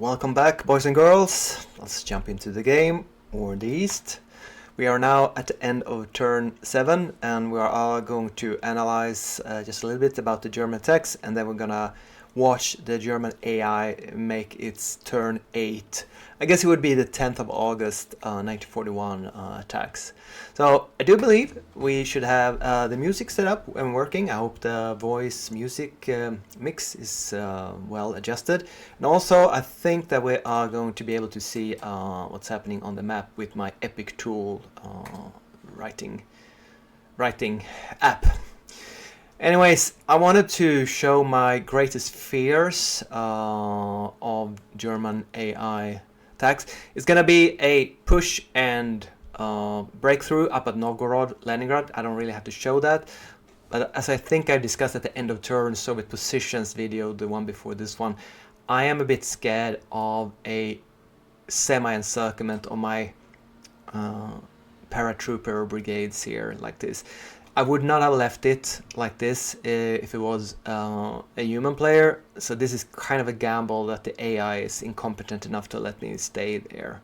Welcome back, boys and girls. Let's jump into the game, or the East. We are now at the end of turn 7, and we are going to analyze just a little bit about the German attacks, and then we're gonna watch the German AI make its turn 8. I guess it would be the 10th of August 1941 attacks. So I do believe we should have the music set up and working. I hope the voice music mix is well adjusted. And also I think that we are going to be able to see what's happening on the map with my Epic Tool writing app. Anyways, I wanted to show my greatest fears of German AI attacks. It's gonna be a push and breakthrough up at Novgorod, Leningrad. I don't really have to show that, but as I think I discussed at the end of turn Soviet positions video, the one before this one, I am a bit scared of a semi-encirclement of my paratrooper brigades here like this. I would not have left it like this if it was a human player, so this is kind of a gamble that the AI is incompetent enough to let me stay there.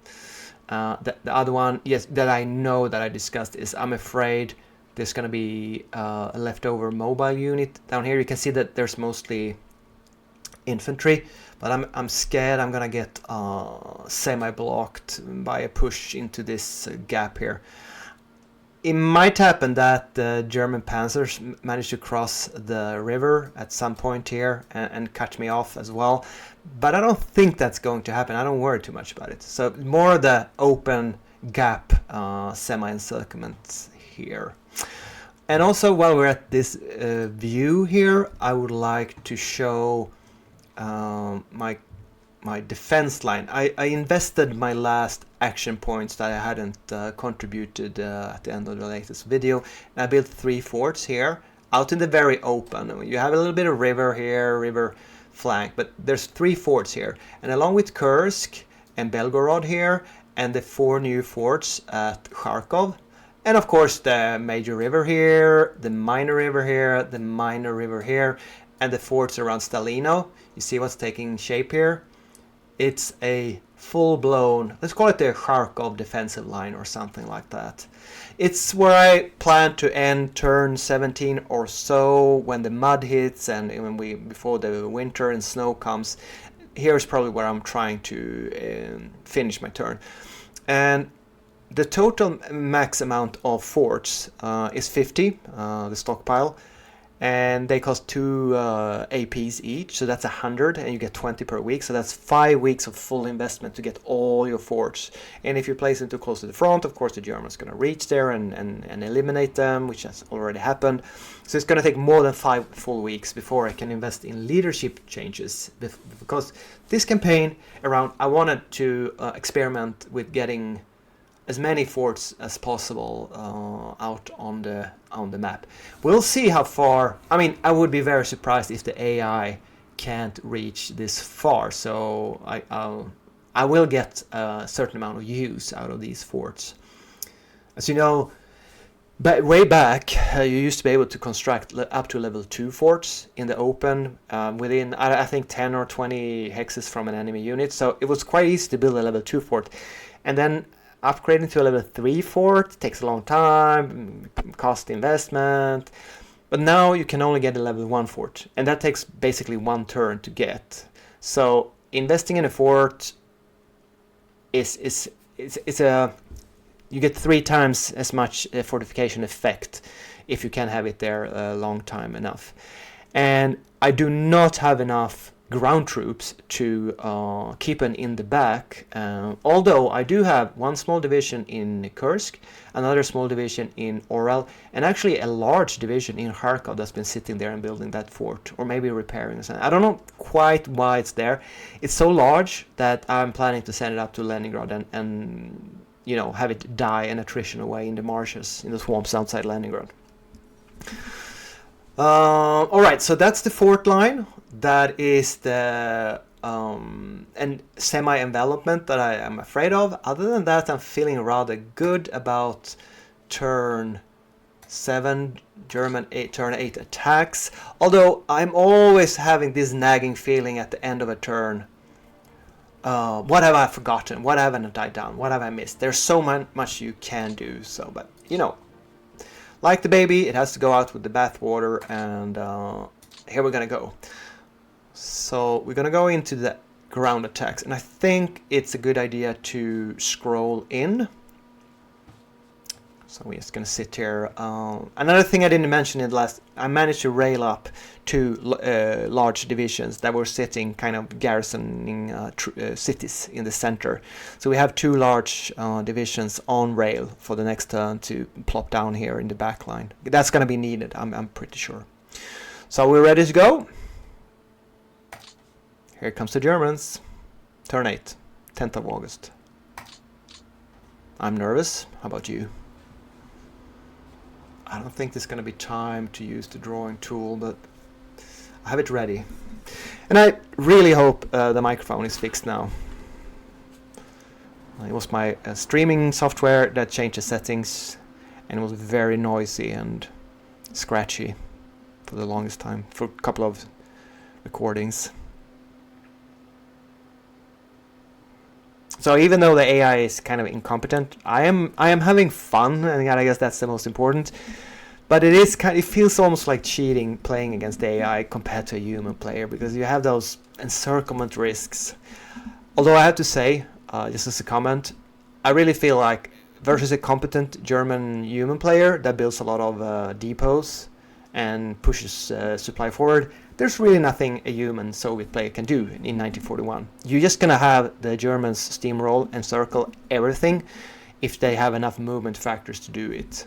The other one, yes, that I know that I discussed is I'm afraid there's going to be a leftover mobile unit down here. You can see that there's mostly infantry, but I'm scared I'm going to get semi-blocked by a push into this gap here. It might happen that the German panzers manage to cross the river at some point here and cut me off as well, but I don't think that's going to happen. I don't worry too much about it. So more the open gap semi-encirclement here. And also while we're at this view here, I would like to show my defense line. I invested my last action points that I hadn't contributed at the end of the latest video, and I built 3 forts here out in the very open. You have a little bit of river here, river flank, but there's 3 forts here, and along with Kursk and Belgorod here, and the 4 new forts at Kharkov, and of course the major river here, the minor river here, the minor river here, and the forts around Stalino. You see what's taking shape here? It's a full-blown, let's call it the Kharkov defensive line or something like that. It's where I plan to end turn 17 or so when the mud hits and before the winter and snow comes. Here's probably where I'm trying to finish my turn. And the total max amount of forts is 50, the stockpile. And they cost 2 APs each, so that's 100, and you get 20 per week, so that's 5 weeks of full investment to get all your forts. And if you place them too close to the front, of course the Germans are going to reach there and eliminate them, which has already happened. So it's going to take more than 5 full weeks before I can invest in leadership changes, because this campaign around, I wanted to experiment with getting as many forts as possible out on the map. We'll see how far. I mean, I would be very surprised if the AI can't reach this far. So I will get a certain amount of use out of these forts. As you know, way back, you used to be able to construct up to level 2 forts in the open within, I think, 10 or 20 hexes from an enemy unit. So it was quite easy to build a level 2 fort. And then upgrading to a level 3 fort takes a long time, cost investment, but now you can only get a level 1 fort, and that takes basically 1 turn to get. So investing in a fort is you get 3 times as much fortification effect if you can have it there a long time enough. And I do not have enough ground troops to keep an in the back, although I do have 1 small division in Kursk, another small division in Oral, and actually a large division in Kharkov that's been sitting there and building that fort, or maybe repairing something. I don't know quite why it's there. It's so large that I'm planning to send it up to Leningrad and you know, have it die an attrition away in the marshes, in the swamps outside Leningrad. Alright, so that's the fort line. That is the and semi-envelopment that I am afraid of. Other than that, I'm feeling rather good about turn 7 German turn 8 attacks. Although I'm always having this nagging feeling at the end of a turn what have I forgotten? What haven't I done? What have I missed? There's so much you can do. So, but you know, like the baby, it has to go out with the bathwater, and here we're gonna go. So we're gonna go into the ground attacks, and I think it's a good idea to scroll in. So we're just gonna sit here. Another thing I didn't mention in the last, I managed to rail up 2 large divisions that were sitting kind of garrisoning cities in the center. So we have 2 large divisions on rail for the next turn to plop down here in the back line. That's gonna be needed, I'm pretty sure. So we're ready to go. Here comes the Germans. Turn 8, 10th of August. I'm nervous. How about you? I don't think there's going to be time to use the drawing tool, but I have it ready. And I really hope the microphone is fixed now. It was my streaming software that changed the settings, and it was very noisy and scratchy for the longest time, for a couple of recordings. So even though the AI is kind of incompetent, I am having fun, and I guess that's the most important. But it feels almost like cheating playing against the AI compared to a human player, because you have those encirclement risks. Although I have to say, just as a comment, I really feel like versus a competent German human player that builds a lot of depots and pushes supply forward, there's really nothing a human Soviet player can do in 1941. You're just gonna have the Germans steamroll and circle everything if they have enough movement factors to do it.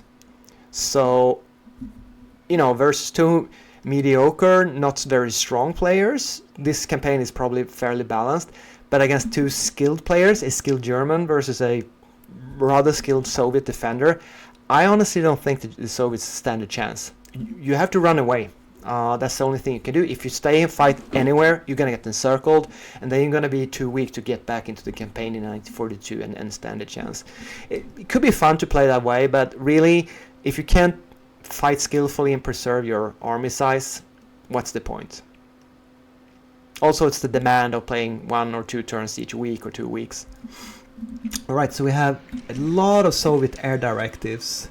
So, you know, versus 2 mediocre, not very strong players, this campaign is probably fairly balanced. But against 2 skilled players, a skilled German versus a rather skilled Soviet defender, I honestly don't think that the Soviets stand a chance. You have to run away. That's the only thing you can do. If you stay and fight anywhere, you're going to get encircled, and then you're going to be too weak to get back into the campaign in 1942 and stand a chance. It could be fun to play that way, but really, if you can't fight skillfully and preserve your army size, what's the point? Also, it's the demand of playing 1 or 2 turns each week or 2 weeks. Alright, so we have a lot of Soviet air directives.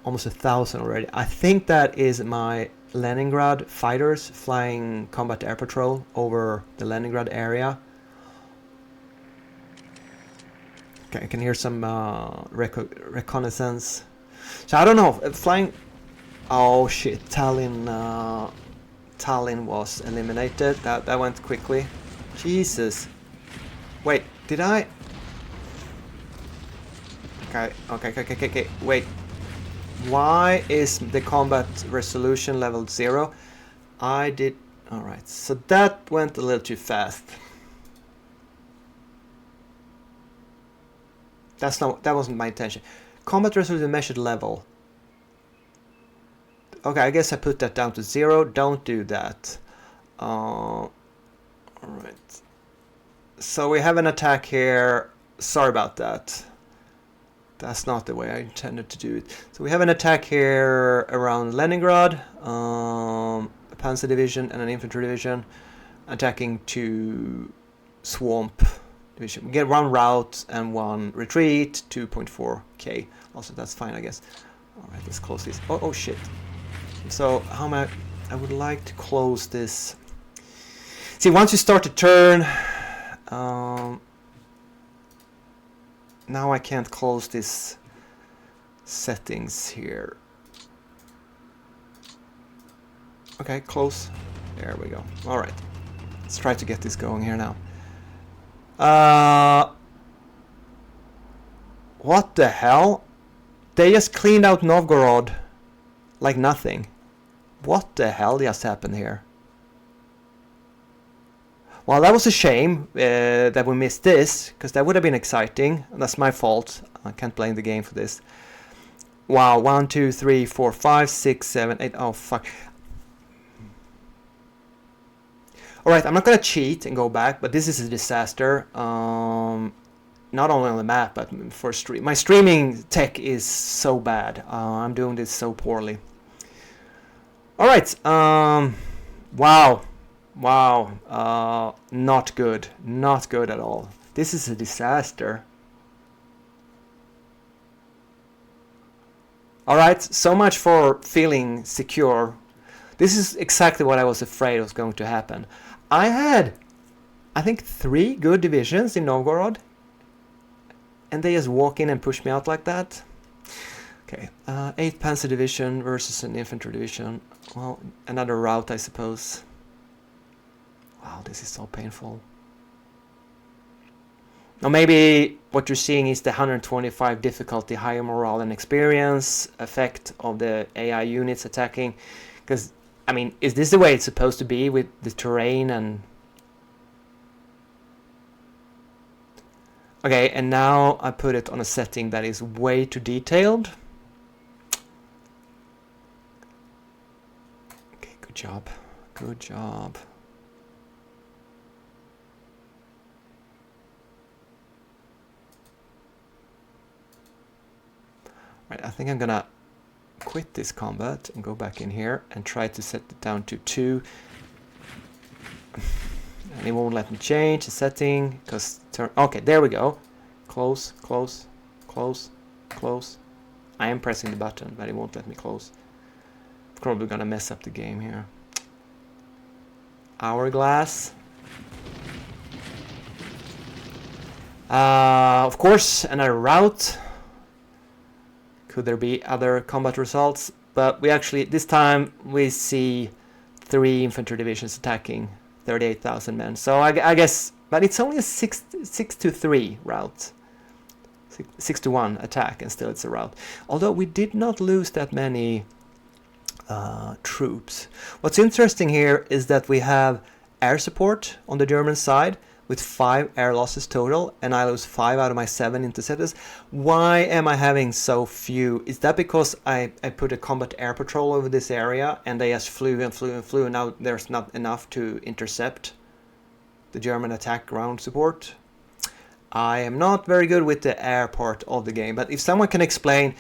Almost 1,000 already. I think that is my Leningrad fighters flying combat air patrol over the Leningrad area. Okay, I can hear some reconnaissance. So I don't know, flying... Oh shit, Tallinn was eliminated. That went quickly. Jesus. Wait, did I... Okay, wait. Why is the combat resolution level 0? I did... Alright, so that went a little too fast. That wasn't my intention. Combat resolution measured level. Okay, I guess I put that down to 0. Don't do that. Alright. So we have an attack here. Sorry about that. That's not the way I intended to do it. So we have an attack here around Leningrad, a panzer division and an infantry division attacking 2 swamp division. We get 1 route and 1 retreat, 2.4k. Also, that's fine, I guess. All right, let's close this. Oh shit. So how am I would like to close this. See, once you start to turn, now I can't close this settings here. Okay, close. There we go. All right. Let's try to get this going here now. What the hell? They just cleaned out Novgorod like nothing. What the hell just happened here? Well, that was a shame that we missed this, because that would have been exciting. That's my fault. I can't blame the game for this. Wow, 1, 2, 3, 4, 5, 6, 7, 8. Oh, fuck. Alright, I'm not going to cheat and go back, but this is a disaster. Not only on the map, but for stream. My streaming tech is so bad. I'm doing this so poorly. Alright, wow. Wow, not good. Not good at all. This is a disaster. Alright, so much for feeling secure. This is exactly what I was afraid was going to happen. I had, I think, 3 good divisions in Novgorod, and they just walk in and push me out like that. Okay, 8th Panzer Division versus an infantry division. Well, another route, I suppose. Wow, this is so painful. Now maybe what you're seeing is the 125 difficulty, higher morale and experience effect of the AI units attacking. Because, I mean, is this the way it's supposed to be with the terrain and... Okay, and now I put it on a setting that is way too detailed. Okay, good job. Good job. Right, I think I'm gonna quit this combat and go back in here and try to set it down to 2. And it won't let me change the setting because okay, there we go. Close, close, close, close. I am pressing the button, but it won't let me close. Probably gonna mess up the game here. Hourglass. Of course, another route. Could there be other combat results? But we actually, this time, we see 3 infantry divisions attacking 38,000 men. So I guess, but it's only a 6 to 3 route. 6 to 1 attack, and still it's a route. Although we did not lose that many troops. What's interesting here is that we have air support on the German side, with 5 air losses total, and I lose 5 out of my 7 interceptors. Why am I having so few? Is that because I put a combat air patrol over this area and they just flew and flew and flew, and now there's not enough to intercept the German attack ground support? I am not very good with the air part of the game, but if someone can explain,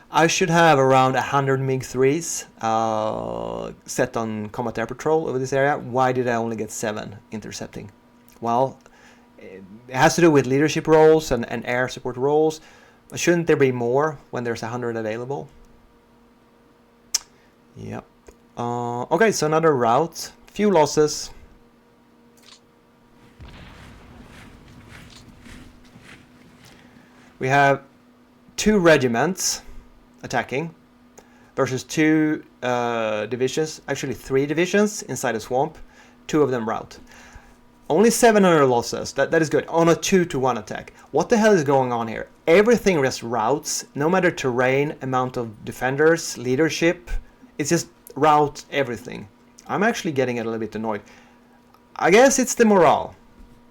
I should have around 100 MiG-3s set on combat air patrol over this area. Why did I only get 7 intercepting? Well, it has to do with leadership roles and air support roles. Shouldn't there be more when there's 100 available? Yep. Okay, so another route. Few losses. We have 2 regiments attacking versus 2 divisions. Actually 3 divisions inside a swamp. 2 of them route. Only 700 losses, that is good, on a 2 to 1 attack. What the hell is going on here? Everything just routes, no matter terrain, amount of defenders, leadership, it's just route everything. I'm actually getting a little bit annoyed. I guess it's the morale.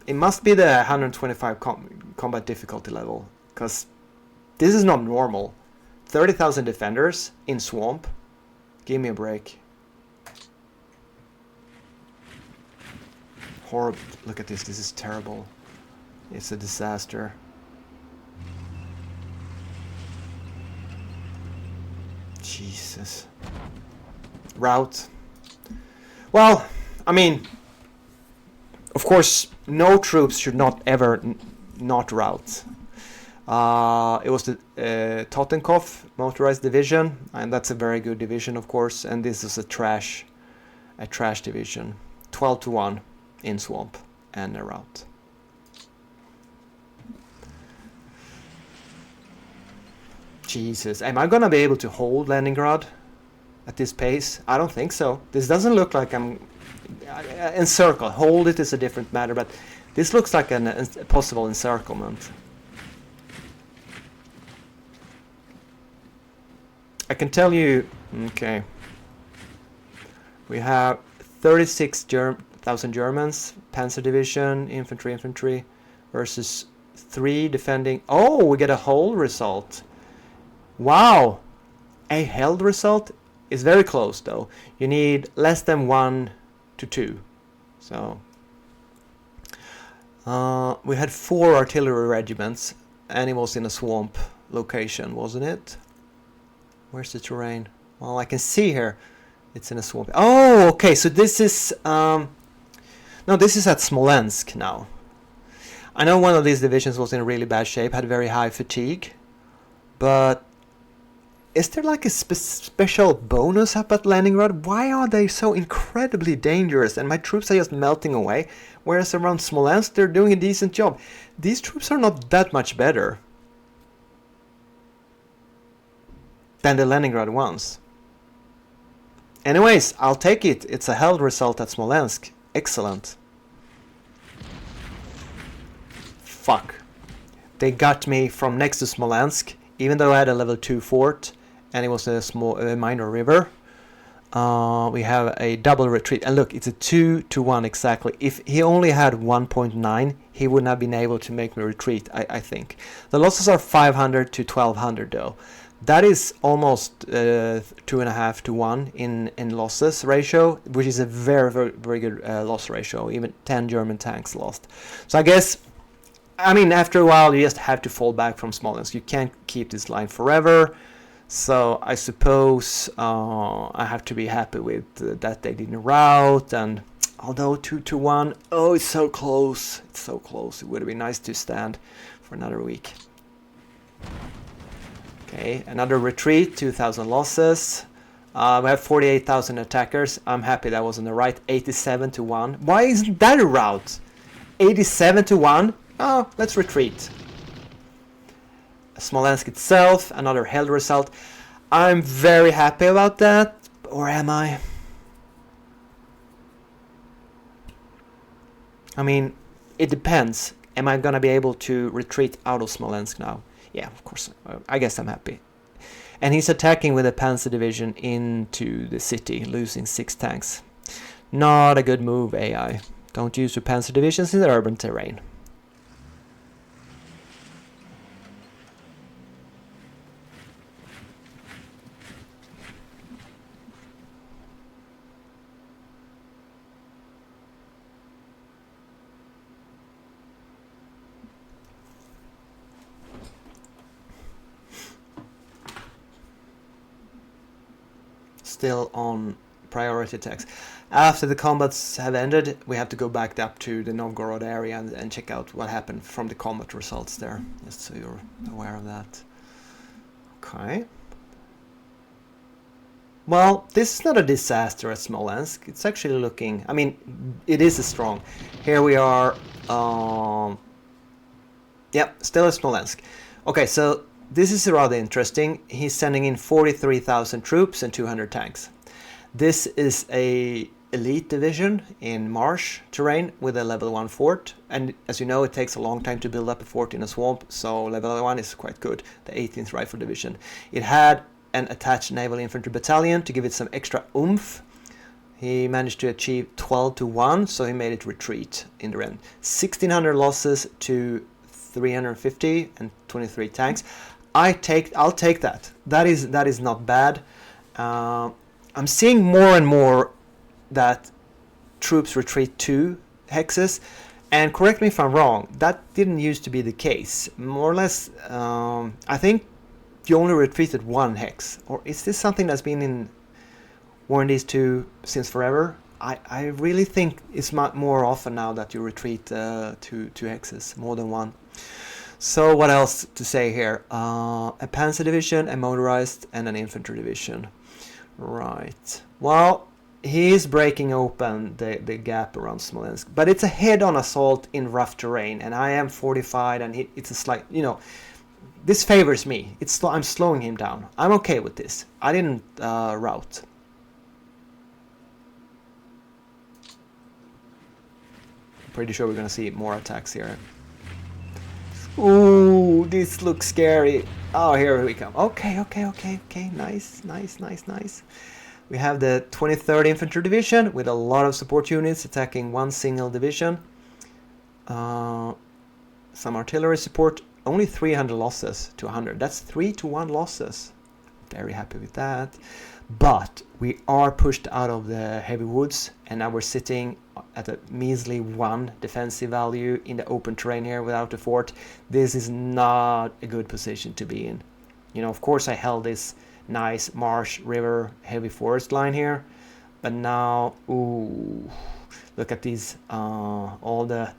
It must be the 125 combat difficulty level, because this is not normal. 30,000 defenders in swamp, give me a break. Horrible. Look at this is terrible. It's a disaster. Jesus. Route. Well, I mean, of course, no troops should not ever not route. It was the Totenkopf motorized division, and that's a very good division, of course, and this is a trash division. 12 to 1. In swamp and a route. Jesus, am I gonna be able to hold Leningrad at this pace? I don't think so. This doesn't look like I'm encircle. Hold it is a different matter, but this looks like a possible encirclement. I can tell you, okay, we have 36,000 Germans, Panzer Division, infantry, versus 3 defending. Oh, we get a hold result. Wow, a held result is very close though. You need less than 1 to 2. So we had 4 artillery regiments, and it was in a swamp location, wasn't it? Where's the terrain? Well, I can see here. It's in a swamp. Oh, okay. So this is No, this is at Smolensk now. I know one of these divisions was in really bad shape, had very high fatigue, but is there like a special bonus up at Leningrad? Why are they so incredibly dangerous and my troops are just melting away, whereas around Smolensk they're doing a decent job? These troops are not that much better than the Leningrad ones. Anyways, I'll take it. It's a held result at Smolensk. Excellent. Fuck. They got me from next to Smolensk, even though I had a level 2 fort and it was a minor river. We have a double retreat. And look, it's a 2-1 exactly. If he only had 1.9, he wouldn't have been able to make me retreat, I think. The losses are 500 to 1200 though. That is almost 2.5 to 1 in losses ratio, which is a very, very, very good loss ratio. Even 10 German tanks lost. So I guess, I mean, after a while, you just have to fall back from Smolensk. You can't keep this line forever. So I suppose I have to be happy with that they didn't rout. And although 2-1, oh, it's so close. It's so close. It would have been nice to stand for another week. Okay, another retreat, 2,000 losses. We have 48,000 attackers. I'm happy that was on the right. 87 to 1. Why isn't that a rout? 87 to 1? Oh, let's retreat. Smolensk itself, another held result. I'm very happy about that. Or am I? I mean, it depends. Am I gonna be able to retreat out of Smolensk now? Yeah, of course. I guess I'm happy. And he's attacking with a panzer division into the city, losing 6 tanks. Not a good move, AI. Don't use your panzer divisions in the urban terrain. Still on priority attacks. After the combats have ended, we have to go back up to the Novgorod area and check out what happened from the combat results there, just so you're aware of that. Okay. Well, this is not a disaster at Smolensk. It's actually looking, I mean, it is a strong. Here we are, yep, still at Smolensk. Okay, so this is rather interesting. He's sending in 43,000 troops and 200 tanks. This is a elite division in marsh terrain with a level 1 fort. And as you know, it takes a long time to build up a fort in a swamp, so level 1 is quite good, the 18th Rifle Division. It had an attached naval infantry battalion to give it some extra oomph. He managed to achieve 12 to 1, so he made it retreat in the end. 1,600 losses to 350 and 23 tanks. I'll take that. That is not bad. I'm seeing more and more that troops retreat to hexes, and correct me if I'm wrong, that didn't used to be the case. More or less, I think you only retreated 1 hex. Or is this something that's been in War and Peace 2 since forever? I really think it's more often now that you retreat to 2 hexes, more than 1. So what else to say here? A panzer division, a motorized, and an infantry division. Right. Well, he is breaking open the gap around Smolensk, but it's a head-on assault in rough terrain, and I am fortified, and it's a slight, you know, this favors me. I'm slowing him down. I'm okay with this. I didn't rout. Pretty sure we're gonna see more attacks here. Ooh, this looks scary. Oh, here we come. Okay. Nice. We have the 23rd Infantry Division with a lot of support units attacking one single division. Some artillery support. Only 300 losses to 100. That's 3 to 1 losses. Very happy with that. But we are pushed out of the heavy woods, and now we're sitting at a measly 1 defensive value in the open terrain here without a fort. This is not a good position to be in. You know, of course I held this nice marsh, river, heavy forest line here, but now, ooh, Look at these, all the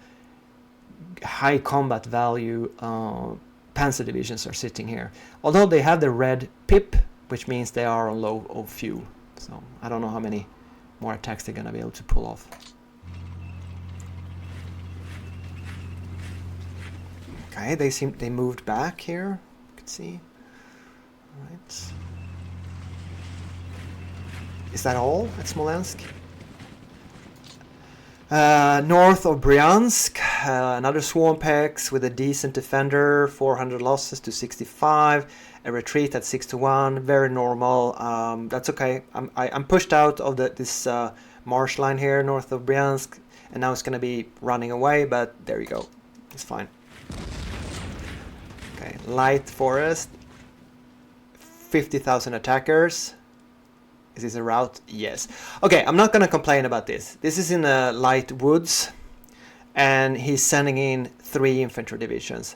high combat value panzer divisions are sitting here. Although they have the red pip, which means they are on low of fuel. So I don't know how many more attacks they're gonna be able to pull off. Okay, they moved back here. You can see. All right. Is that all at Smolensk? North of Bryansk, another Swamp Hex with a decent defender, 400 losses to 65, a retreat at 6-1, very normal. That's okay. I'm pushed out of this marsh line here north of Bryansk, and now it's going to be running away, but there you go. It's fine. Okay, light forest, 50,000 attackers. Is this a route? Yes. Okay, I'm not going to complain about this. This is in the light woods, and he's sending in 3 infantry divisions.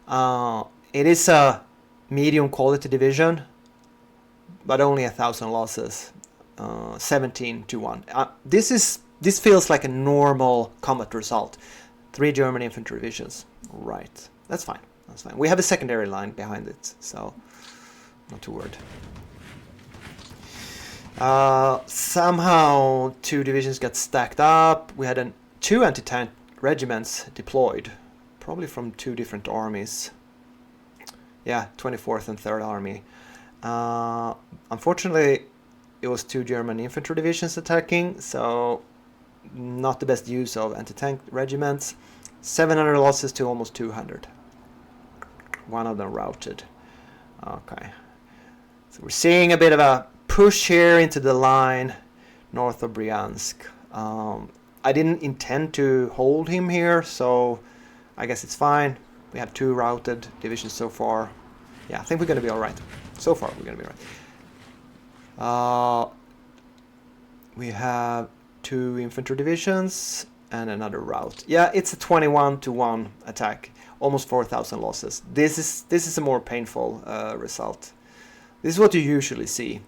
It is a medium quality division, but only 1,000 losses, 17-1. This feels like a normal combat result. 3 German infantry divisions. Right. That's fine. That's fine. We have a secondary line behind it, so not too worried. Somehow 2 divisions got stacked up. We had 2 anti-tank regiments deployed, probably from 2 different armies. Yeah, 24th and 3rd Army. Unfortunately, it was 2 German infantry divisions attacking, so not the best use of anti-tank regiments. 700 losses to almost 200. One of them routed. Okay. So we're seeing a bit of a push here into the line north of Bryansk. I didn't intend to hold him here, so I guess it's fine. We have 2 routed divisions so far. Yeah, I think we're going to be alright. So far, we're going to be alright. We have 2 infantry divisions and another route. Yeah, it's a 21-1 attack. Almost 4,000 losses. This is a more painful result. This is what you usually see.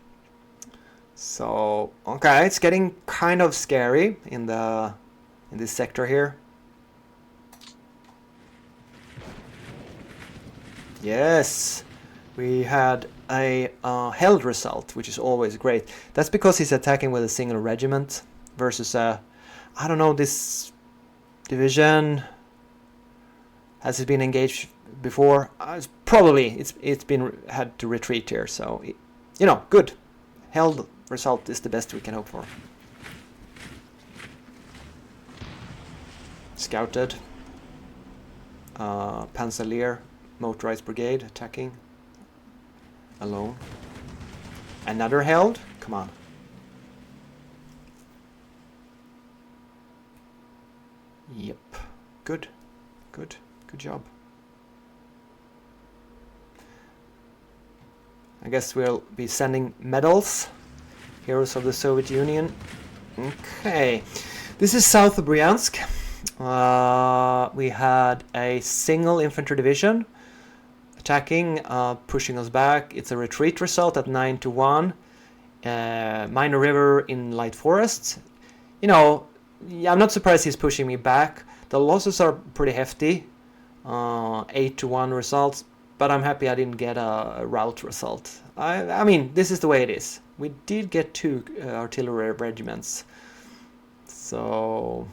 So okay, it's getting kind of scary in this sector here. Yes, we had a held result, which is always great. That's because he's attacking with a single regiment versus I don't know, this division. Has it been engaged before? Probably it's been had to retreat here. So you know, good. Held result is the best we can hope for. Scouted. Panzerlehr motorized brigade attacking alone. Another held? Come on. Yep. Good. Good. Good job. I guess we'll be sending medals. Heroes of the Soviet Union. Okay. This is south of Bryansk. We had a single infantry division attacking, pushing us back. It's a retreat result at 9-1. Minor river in light forests. You know, yeah, I'm not surprised he's pushing me back. The losses are pretty hefty. 8-1 results, but I'm happy I didn't get a rout result. I mean, this is the way it is. We did get 2 artillery regiments. So,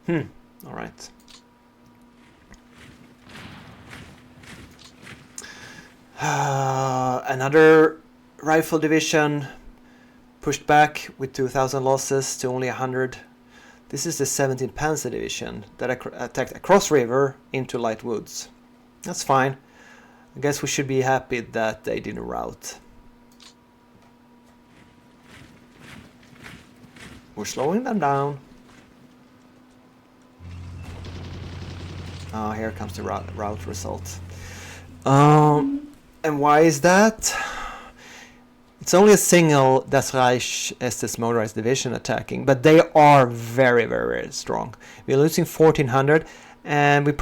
all right. Another rifle division pushed back with 2,000 losses to only 100. This is the 17th Panzer Division that attacked across river into light woods. That's fine. I guess we should be happy that they didn't rout. We're slowing them down. Here comes the rout result. And why is that? It's only a single Das Reich Estes motorized division attacking, but they are very, very, very strong. We're losing 1,400, and we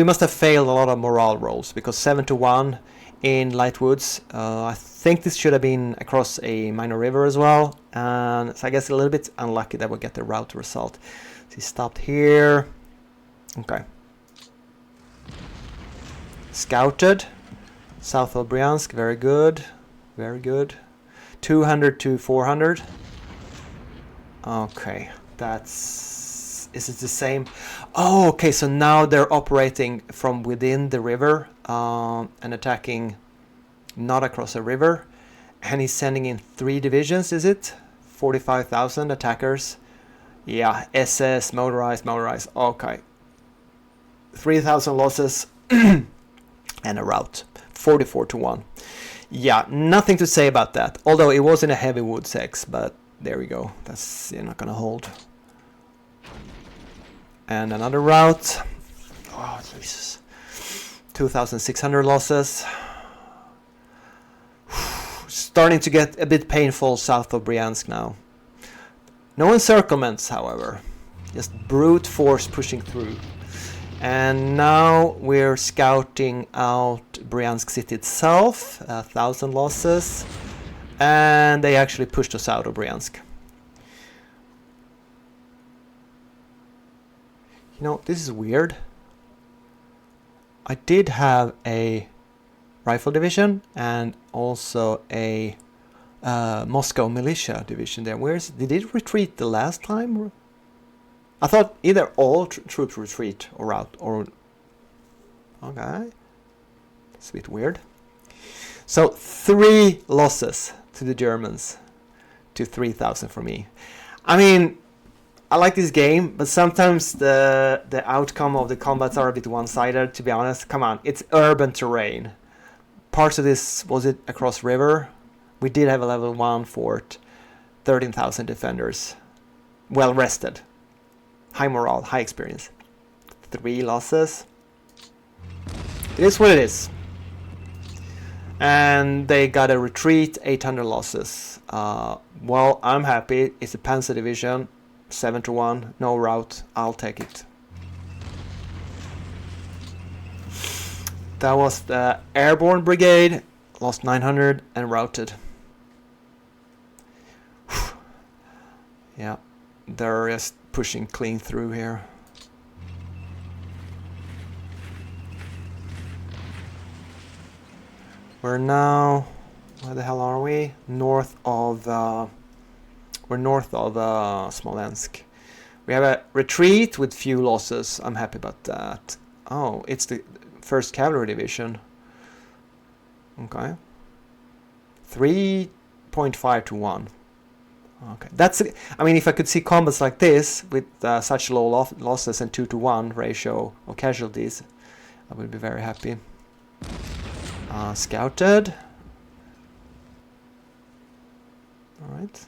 must have failed a lot of morale rolls, because 7-1 in light woods. I think this should have been across a minor river as well, and so I guess a little bit unlucky that we get the route result. So he stopped here. Okay. Scouted south of Bryansk. Very good, very good. 200 to 400. Okay, that's... Is it the same? Oh, okay, so now they're operating from within the river and attacking not across a river. And he's sending in 3 divisions, is it? 45,000 attackers. Yeah, SS, motorized. Okay. 3,000 losses and a rout. 44 to 1. Yeah, nothing to say about that. Although it was in a heavy wood 6, but there we go. That's not gonna hold. And another route. Oh, Jesus. 2,600 losses. Starting to get a bit painful south of Bryansk now. No encirclements, however. Just brute force pushing through. And now we're scouting out Bryansk city itself. 1,000 losses. And they actually pushed us out of Bryansk. You know, this is weird. I did have a rifle division and also a Moscow militia division there. Did it retreat the last time? I thought either all troops retreat or out or... Okay. It's a bit weird. So 3 losses to the Germans to 3,000 for me. I mean, I like this game, but sometimes the outcome of the combats are a bit one-sided, to be honest. Come on, it's urban terrain. Parts of this, was it across river? We did have a level 1 fort, 13,000 defenders. Well rested. High morale, high experience. 3 losses. It is what it is. And they got a retreat, 800 losses. Well, I'm happy. It's a Panzer division. 7 to 1, no route. I'll take it. That was the airborne brigade. Lost 900 and routed. Yeah, they're just pushing clean through here. We're now, where the hell are we? North of we're north of Smolensk. We have a retreat with few losses. I'm happy about that. Oh, it's the 1st Cavalry Division. Okay. 3.5 to 1. Okay. That's... I mean, if I could see combats like this with such low losses and 2 to 1 ratio of casualties, I would be very happy. Scouted. All right.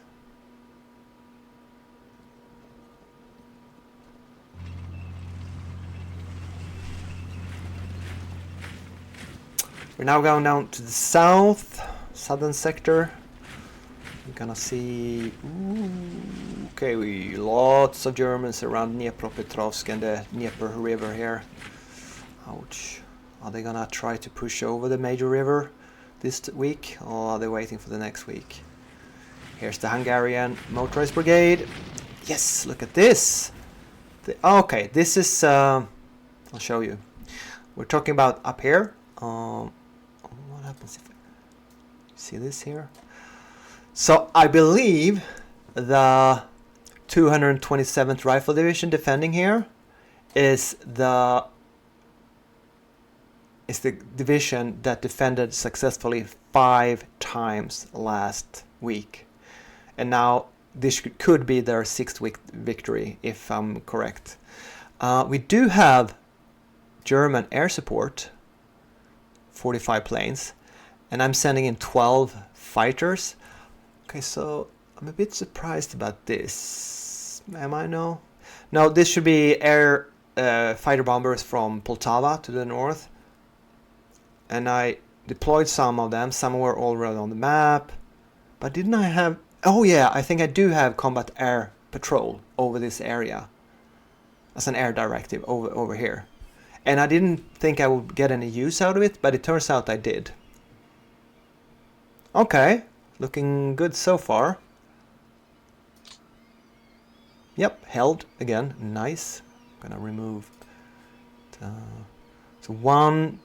We're now going down to the southern sector. We're gonna see... okay, lots of Germans around Dnipropetrovsk and the Dnieper River here. Ouch. Are they gonna try to push over the major river this week, or are they waiting for the next week? Here's the Hungarian motorized brigade. Yes, look at this. Okay, this is... I'll show you. We're talking about up here. What happens if I see this here? So I believe the 227th Rifle Division defending here is the division that defended successfully 5 times last week, and now this could be their 6th week victory, if I'm correct. We do have German air support, 45 planes, and I'm sending in 12 fighters. Okay, so I'm a bit surprised about this. Am I? No, this should be air fighter bombers from Poltava to the north, and I deployed some of them. Some were already on the map, but didn't I have... oh yeah, I think I do have combat air patrol over this area as an air directive over here. And I didn't think I would get any use out of it, but it turns out I did. Okay, looking good so far. Yep, held again. Nice. Gonna remove. So one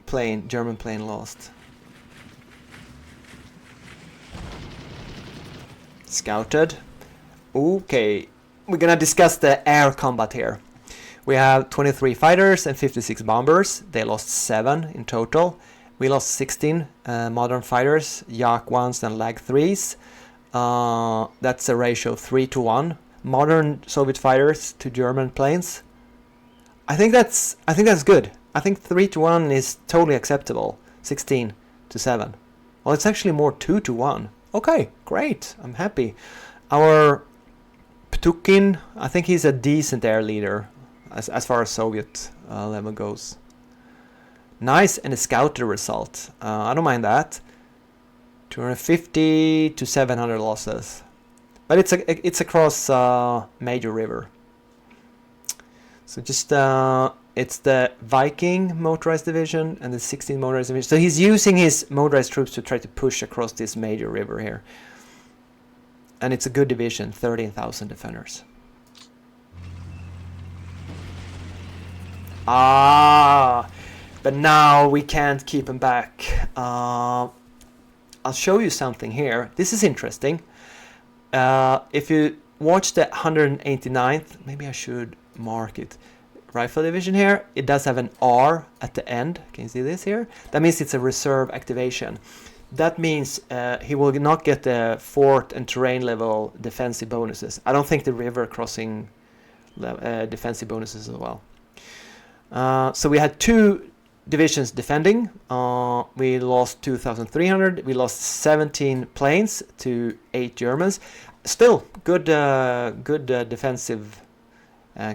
plane, German plane lost. Scouted. Okay, we're gonna discuss the air combat here. We have 23 fighters and 56 bombers. They lost 7 in total. We lost 16 modern fighters, Yak 1s and Lag 3s. That's a ratio of 3-1. Modern Soviet fighters to German planes. I think that's good. I think 3-1 is totally acceptable. 16-7. Well, it's actually more 2-1. Okay, great. I'm happy. Our Ptukin, I think he's a decent air leader as far as Soviet level goes. Nice, and a scouter result. I don't mind that. 250 to 700 losses, but it's across major river. So just it's the Viking motorized division and the 16th motorized division. So he's using his motorized troops to try to push across this major river here. And it's a good division, 13,000 defenders. But now we can't keep him back. I'll show you something here. This is interesting. If you watch the 189th, maybe I should mark it, rifle division here, it does have an R at the end. Can you see this here? That means it's a reserve activation. That means he will not get the fort and terrain level defensive bonuses. I don't think the river crossing defensive bonuses as well. So we had 2 divisions defending. We lost 2,300. We lost 17 planes to 8 Germans. Still good defensive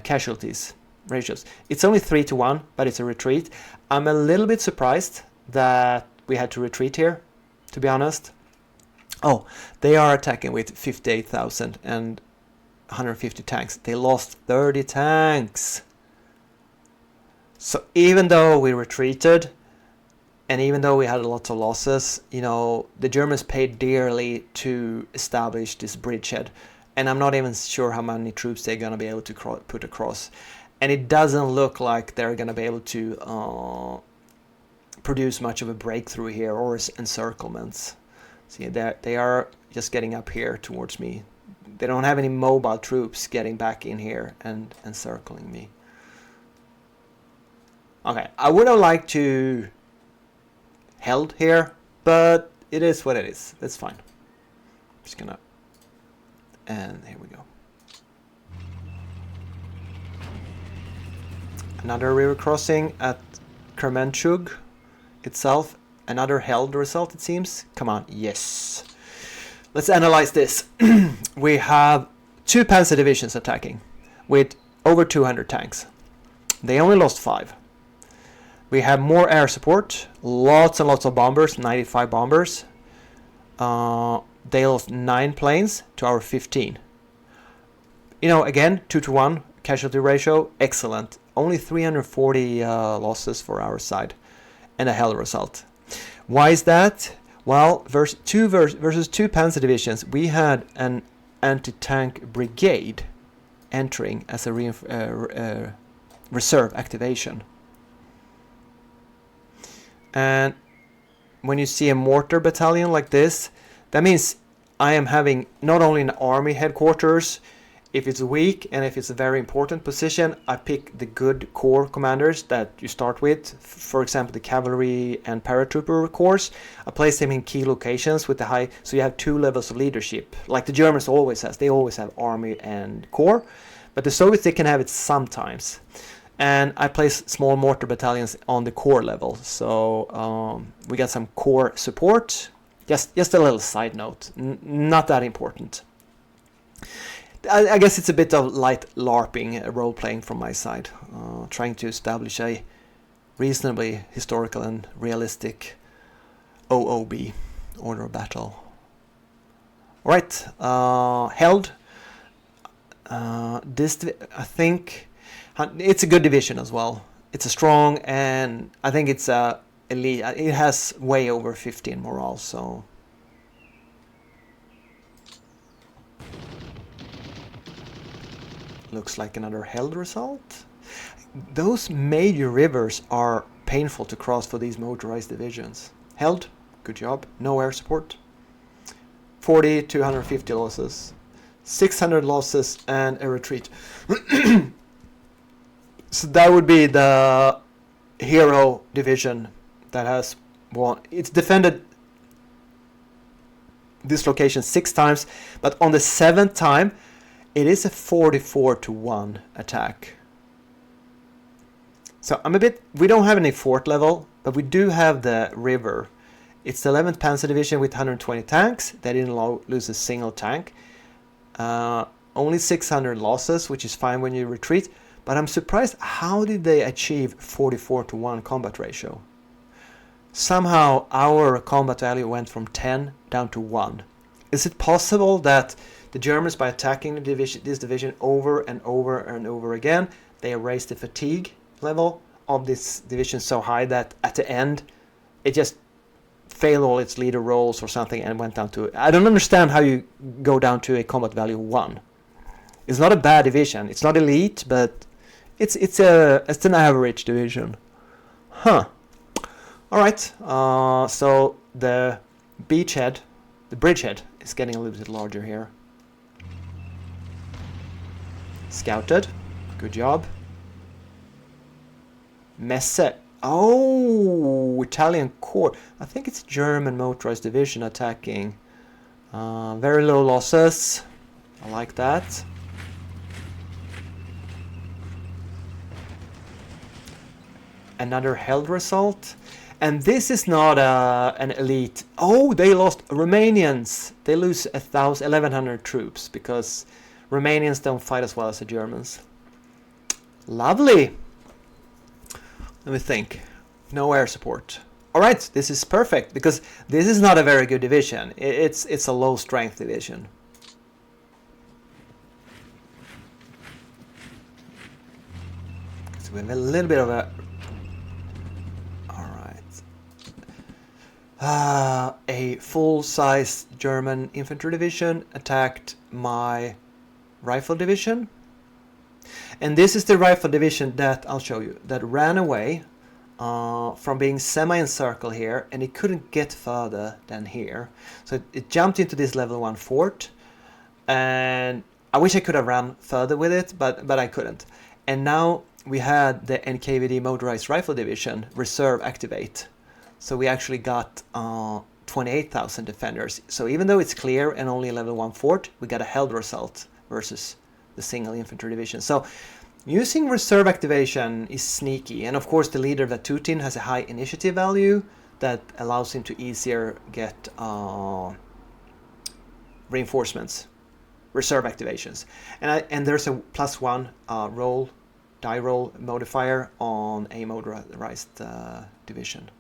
casualties ratios. It's only 3-1, but it's a retreat. I'm a little bit surprised that we had to retreat here, to be honest. Oh, they are attacking with 58,000 and 150 tanks. They lost 30 tanks. So even though we retreated, and even though we had lots of losses, you know, the Germans paid dearly to establish this bridgehead. And I'm not even sure how many troops they're going to be able to put across. And it doesn't look like they're going to be able to produce much of a breakthrough here or encirclements. See, they are just getting up here towards me. They don't have any mobile troops getting back in here and encircling me. Okay, I would have liked to held here, but it is what it is. That's fine. Just gonna, and here we go. Another river crossing at Kremenchug itself. Another held result, it seems. Come on, yes. Let's analyze this. We have 2 panzer divisions attacking with over 200 tanks. They only lost 5. We have more air support, lots and lots of bombers, 95 bombers. They lost 9 planes to our 15. You know, again, 2-1 casualty ratio, excellent. Only 340 losses for our side, and a hell result. Why is that? Well, versus 2 panzer divisions, we had an anti-tank brigade entering as a reserve activation. And when you see a mortar battalion like this, that means I am having not only an army headquarters. If it's weak and if it's a very important position, I pick the good corps commanders that you start with. For example, the cavalry and paratrooper corps. I place them in key locations with the high, so you have 2 levels of leadership, like the Germans always has. They always have army and corps, but the Soviets, they can have it sometimes. And I place small mortar battalions on the core level. So we got some core support. Just a little side note, not that important. I guess it's a bit of light LARPing, role-playing from my side, trying to establish a reasonably historical and realistic OOB, order of battle. All right, held. This, I think, it's a good division as well. It's a strong, and I think it's elite. It has way over 15 morale, so Looks like another held result. Those major rivers are painful to cross for these motorized divisions. Held, good job. No air support. 40 to 150 losses. 600 losses and a retreat. So that would be the hero division that has won. It's defended this location 6 times, but on the 7th time it is a 44 to 1 attack. So we don't have any fort level, but we do have the river. It's the 11th Panzer Division with 120 tanks. They didn't lose a single tank. Only 600 losses, which is fine when you retreat. But I'm surprised, how did they achieve 44 to 1 combat ratio? Somehow our combat value went from 10 down to 1. Is it possible that the Germans, by attacking this division over and over and over again, they raised the fatigue level of this division so high that at the end it just failed all its leader roles or something and went down to... I don't understand how you go down to a combat value of 1. It's not a bad division. It's not elite, but it's an average division. Huh. Alright, so the bridgehead is getting a little bit larger here. Scouted. Good job. Messe. Oh, Italian corps. I think it's German motorized division attacking. Very low losses. I like that. Another held result. And this is not an elite. Oh, they lost. Romanians. They lose 1,100 troops because Romanians don't fight as well as the Germans. Lovely. Let me think. No air support. Alright, this is perfect because this is not a very good division. It's a low strength division. So we have a little bit of a... Alright. A full-size German infantry division attacked my rifle division. And this is the rifle division that I'll show you, that ran away from being semi-encircled here, and it couldn't get further than here. So it jumped into this level 1 fort, and I wish I could have run further with it, but I couldn't. And now we had the NKVD motorized rifle division reserve activate. So we actually got 28,000 defenders. So even though it's clear and only a level 1 fort, we got a held result versus the single infantry division. So using reserve activation is sneaky, and of course the leader of the Tutin has a high initiative value that allows him to easier get reinforcements, reserve activations, and there's a +1 die roll modifier on a motorized division.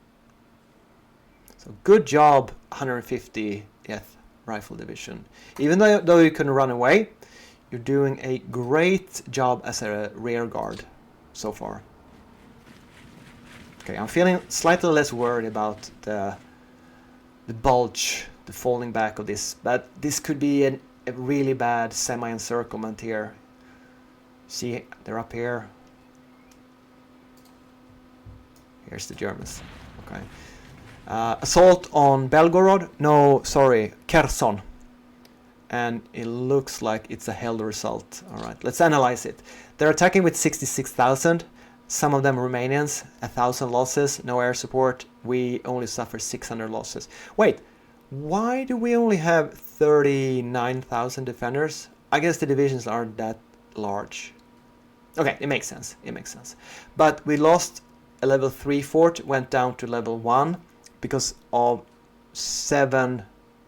So good job, 150th Rifle Division. Even though you can run away, you're doing a great job as a rear guard so far. Okay, I'm feeling slightly less worried about the bulge, the falling back of this, but this could be a really bad semi-encirclement here. See, they're up here. Here's the Germans. Okay. Assault on Belgorod. No, sorry, Kherson. And it looks like it's a held result. Alright, let's analyze it. They're attacking with 66,000. Some of them Romanians, 1,000 losses, no air support. We only suffer 600 losses. Wait, why do we only have 39,000 defenders? I guess the divisions aren't that large. Okay, it makes sense. It makes sense. But we lost a level 3 fort, went down to level 1 because of 7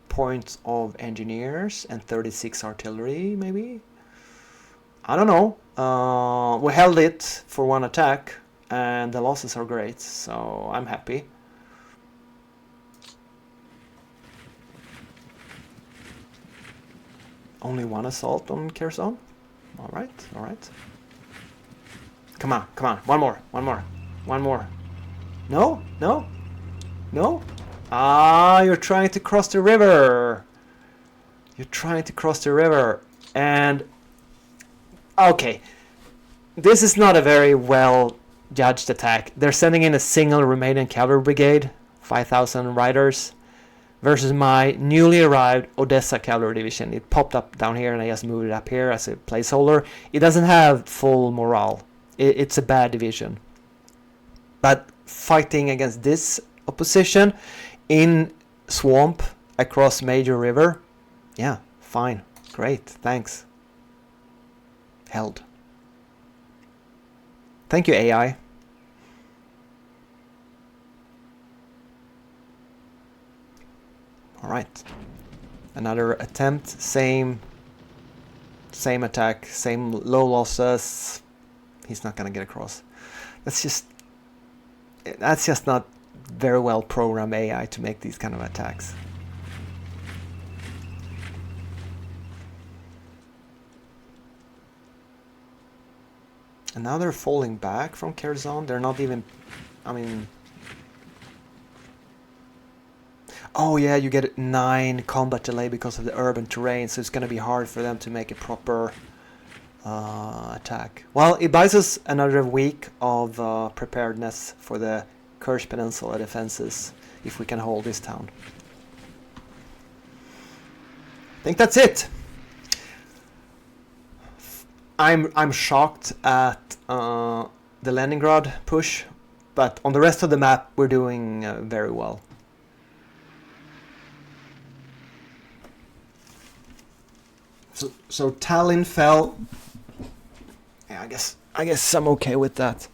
points of engineers and 36 artillery, maybe? I don't know. We held it for 1 attack and the losses are great, so I'm happy. Only 1 assault on Kherson? Alright, alright. Come on, come on, one more. No, no, no. Ah, you're trying to cross the river. You're trying to cross the river. And Okay, this is not a very well judged attack. They're sending in a single Romanian cavalry brigade, 5,000 riders, versus my newly arrived Odessa cavalry division. It popped up down here and I just moved it up here as a placeholder. It doesn't have full morale. It's a bad division. But fighting against this opposition in swamp across major river, yeah, fine, great, thanks. Held. Thank you, AI. All right, another attempt, same attack, same low losses. He's not gonna get across. That's just not very well programmed AI to make these kind of attacks. And now they're falling back from Kherson. They're not even, I mean, oh yeah, you get 9 combat delay because of the urban terrain, so it's going to be hard for them to make a proper attack. Well, it buys us another week of preparedness for the Kerch Peninsula defenses if we can hold this town. I think that's it. I'm shocked at the Leningrad push, but on the rest of the map we're doing very well. So Tallinn fell. Yeah, I guess I'm okay with that.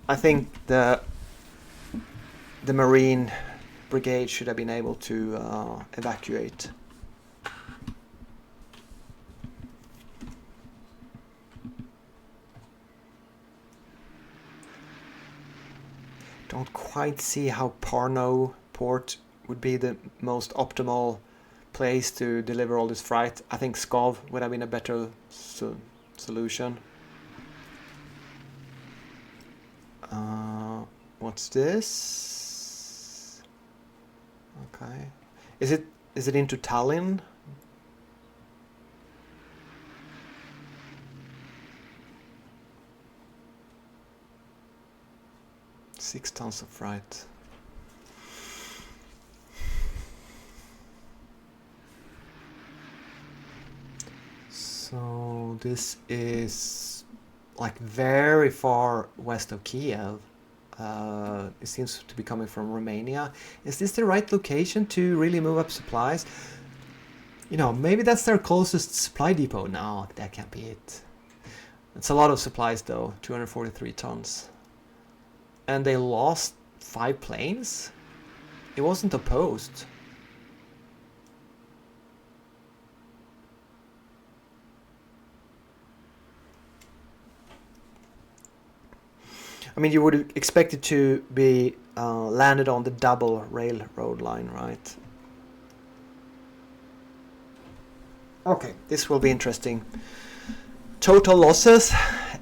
I think the Marine Brigade should have been able to evacuate. Don't quite see how Parno port would be the most optimal place to deliver all this freight. I think Skov would have been a better solution. What's this? Okay, is it into Tallinn? Six tons of freight. So this is like very far west of Kiev. It seems to be coming from Romania. Is this the right location to really move up supplies? You know, maybe that's their closest supply depot. No, that can't be it. It's a lot of supplies though, 243 tons. And they lost 5 planes? It wasn't opposed. I mean, you would expect it to be landed on the double railroad line, right? Okay, this will be interesting. Total losses,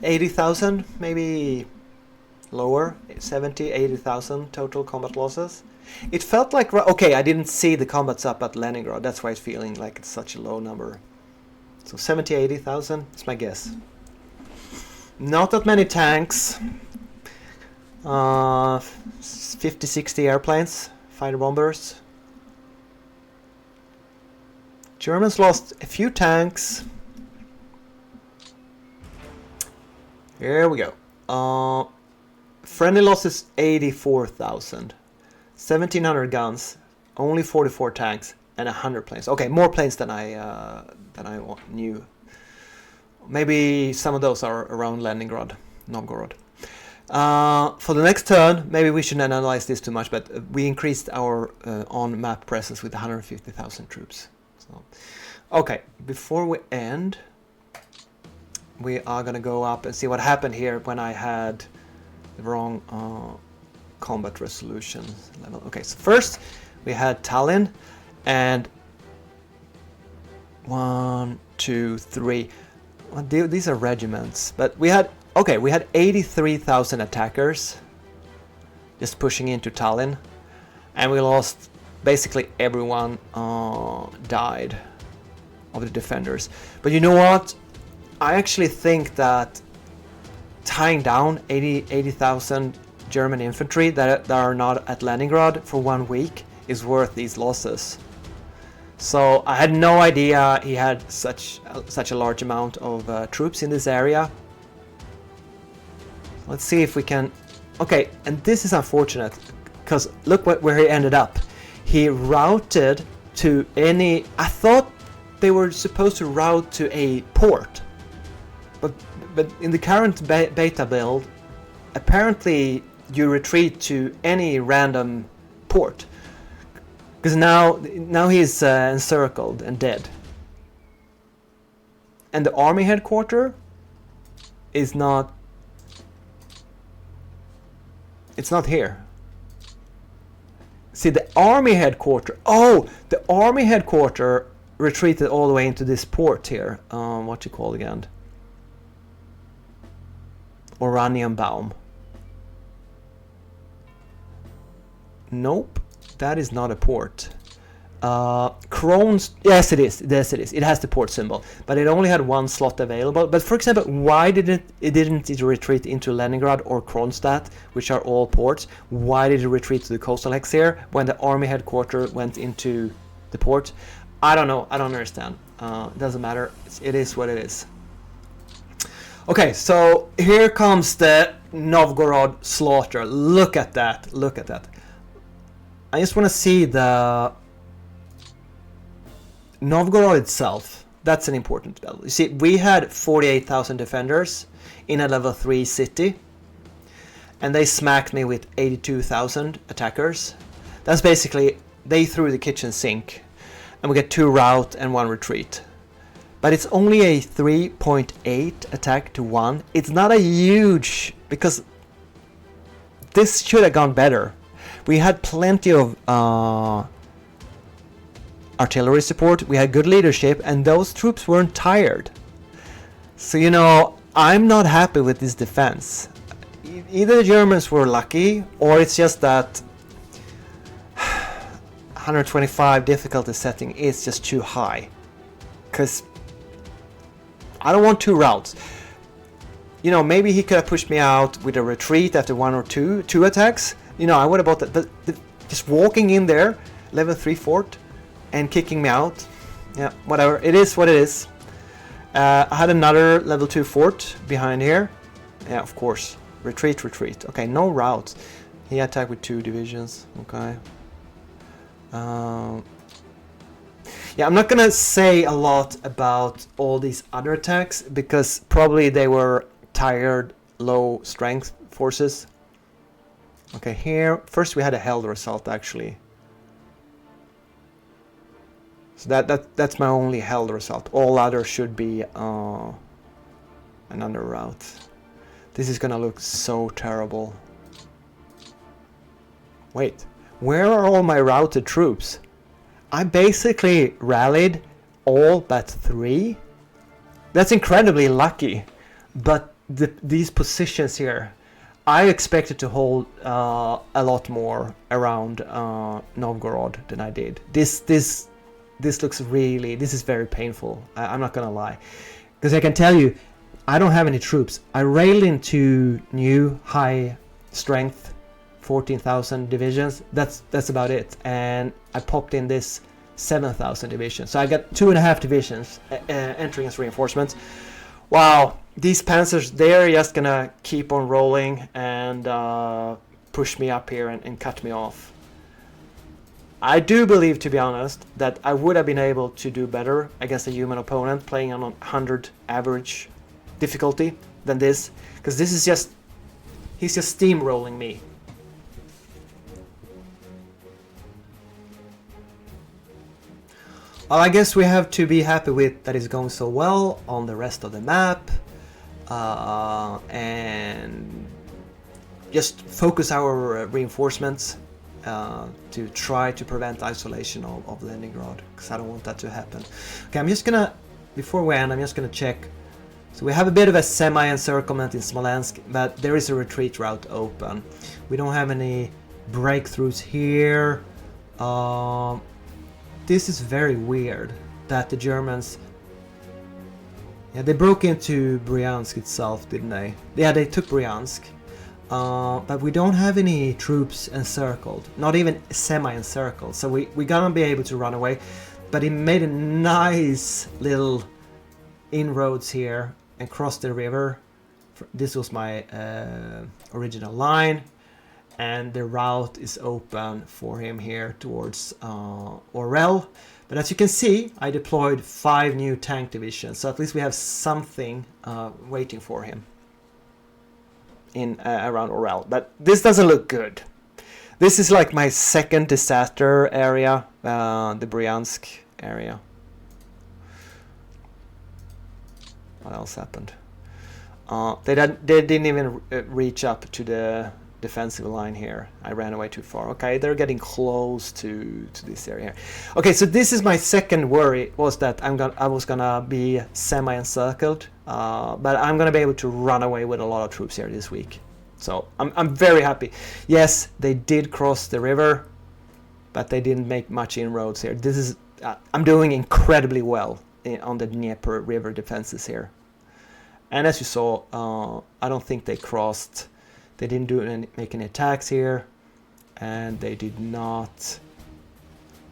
80,000, maybe lower, 70, 80,000 total combat losses. It felt like, okay, I didn't see the combats up at Leningrad, that's why it's feeling like it's such a low number. So 70, 80,000, that's my guess. Not that many tanks. 50, 60 airplanes, fighter bombers. Germans lost a few tanks. Here we go. Friendly losses 84,000. 1,700 guns, only 44 tanks, and 100 planes. Okay, more planes than I knew. Maybe some of those are around Leningrad, Novgorod. For the next turn, maybe we shouldn't analyze this too much, but we increased our on-map presence with 150,000 troops. So, okay, before we end, we are going to go up and see what happened here when I had the wrong combat resolution level. Okay, so first we had Tallinn, and 1, 2, 3. Well, these are regiments, but we had 83,000 attackers just pushing into Tallinn, and we lost basically everyone died of the defenders. But you know what? I actually think that tying down 80,000 German infantry that are not at Leningrad for 1 week is worth these losses. So I had no idea he had such a large amount of troops in this area. Let's see if we can... Okay, and this is unfortunate, because look where he ended up. He routed to any... I thought they were supposed to route to a port. But in the current beta build, apparently you retreat to any random port. Because now he's encircled and dead. And the army headquarters is not... It's not here. See, the army headquarters... Oh! The army headquarters retreated all the way into this port here. What you call again? Oranienbaum. Nope, that is not a port. Krones, yes it is. Yes it is. It has the port symbol, but it only had one slot available. But for example, why didn't it retreat into Leningrad or Kronstadt, which are all ports? Why did it retreat to the coastal hex here when the army headquarters went into the port? I don't know. I don't understand. It doesn't matter. It is what it is. Okay, so here comes the Novgorod slaughter. Look at that. Look at that. I just want to see the Novgorod itself. That's an important battle. You see, we had 48,000 defenders in a level 3 city, and they smacked me with 82,000 attackers. That's basically, they threw the kitchen sink, and we get 2 rout and 1 retreat. But it's only a 3.8 attack to 1. It's not a huge, because this should have gone better. We had plenty of artillery support, we had good leadership, and those troops weren't tired. So, you know, I'm not happy with this defense. Either the Germans were lucky, or it's just that 125 difficulty setting is just too high. Because I don't want 2 routes. You know, maybe he could have pushed me out with a retreat after 1 or 2 attacks. You know, I would have bought that. But just walking in there, level 3 fort, and kicking me out. Yeah, whatever. It is what it is. I had another level 2 fort behind here. Yeah, of course. Retreat, retreat. Okay, no routes. He attacked with 2 divisions. Okay. Yeah, I'm not gonna say a lot about all these other attacks because probably they were tired, low strength forces. Okay, here first we had a held result actually. So that's my only held result. All others should be another route. This is gonna look so terrible. Wait, where are all my routed troops? I basically rallied all but 3. That's incredibly lucky. But these positions here, I expected to hold a lot more around Novgorod than I did. This looks really, this is very painful. I'm not gonna lie. Because I can tell you, I don't have any troops. I railed into new high strength 14,000 divisions. That's about it. And I popped in this 7,000 divisions. So I got 2.5 divisions entering as reinforcements. Wow, these panzers, they're just gonna keep on rolling and push me up here and cut me off. I do believe, to be honest, that I would have been able to do better against a human opponent playing on 100 average difficulty than this, because this is just, he's just steamrolling me. Well, I guess we have to be happy with that it's going so well on the rest of the map, and just focus our reinforcements to try to prevent isolation of Leningrad, because I don't want that to happen. Okay, I'm just gonna, before we end, I'm just gonna check. So we have a bit of a semi-encirclement in Smolensk, but there is a retreat route open. We don't have any breakthroughs here. This is very weird that the Germans... Yeah, they broke into Bryansk itself, didn't they? Yeah, they took Bryansk. But we don't have any troops encircled, not even semi-encircled, so we're gonna be able to run away. But he made a nice little inroads here and crossed the river. This was my original line, and the route is open for him here towards Orel. But as you can see, I deployed 5 new tank divisions, so at least we have something waiting for him in around Orel. But this doesn't look good. This is like my second disaster area, the Bryansk area. What else happened? They didn't even reach up to the defensive line here. I ran away too far. Okay, they're getting close to this area here. Okay, so this is my second worry, was that I was gonna be semi-encircled, but I'm gonna be able to run away with a lot of troops here this week. So I'm very happy. Yes, they did cross the river, but they didn't make much inroads here. This is I'm doing incredibly well on the Dnieper River defenses here. And as you saw, I don't think they crossed. They didn't make any attacks here, and they did not.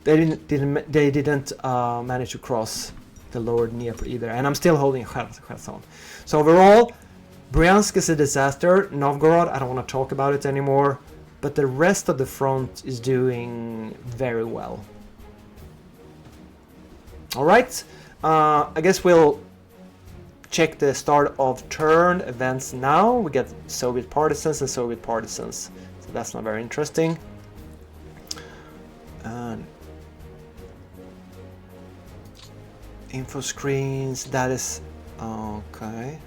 They didn't manage to cross the lower Dnieper either. And I'm still holding Kherson. So overall, Bryansk is a disaster. Novgorod, I don't want to talk about it anymore. But the rest of the front is doing very well. All right, I guess we'll check the start of turn events now. We get Soviet partisans and Soviet partisans, so that's not very interesting. And info screens, that is okay.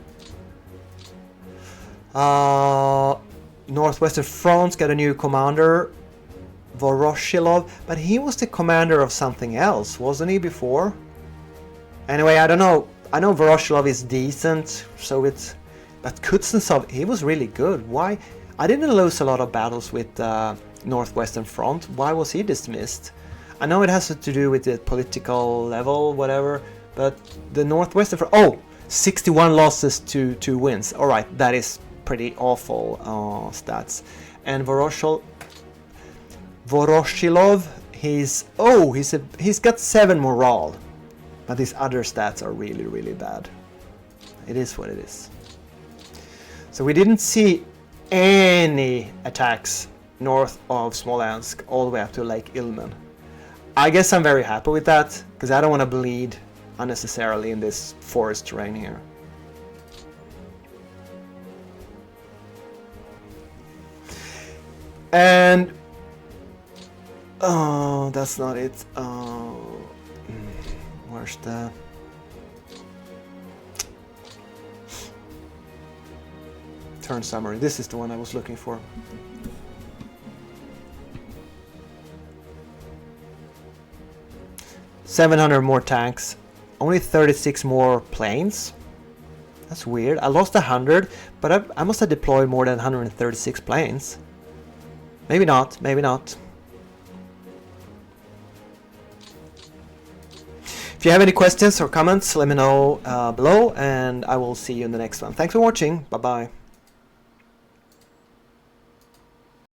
Northwestern Front got a new commander, Voroshilov, but he was the commander of something else, wasn't he, before? Anyway, I don't know. I know Voroshilov is decent, but Kuznetsov, he was really good. Why? I didn't lose a lot of battles with Northwestern Front. Why was he dismissed? I know it has to do with the political level, whatever, but the Northwestern Front... Oh! 61 losses to 2 wins. Alright, that is pretty awful stats. And Voroshilov, he's got 7 morale. But these other stats are really, really bad. It is what it is. So we didn't see any attacks north of Smolensk all the way up to Lake Ilmen. I guess I'm very happy with that, because I don't want to bleed unnecessarily in this forest terrain here. And... oh, that's not it. Where's the... turn summary? This is the one I was looking for. $700 more tanks, only 36 more planes. That's weird. I lost 100, but I must have deployed more than 136 planes. Maybe not, maybe not. If you have any questions or comments, let me know below, and I will see you in the next one. Thanks for watching. Bye bye.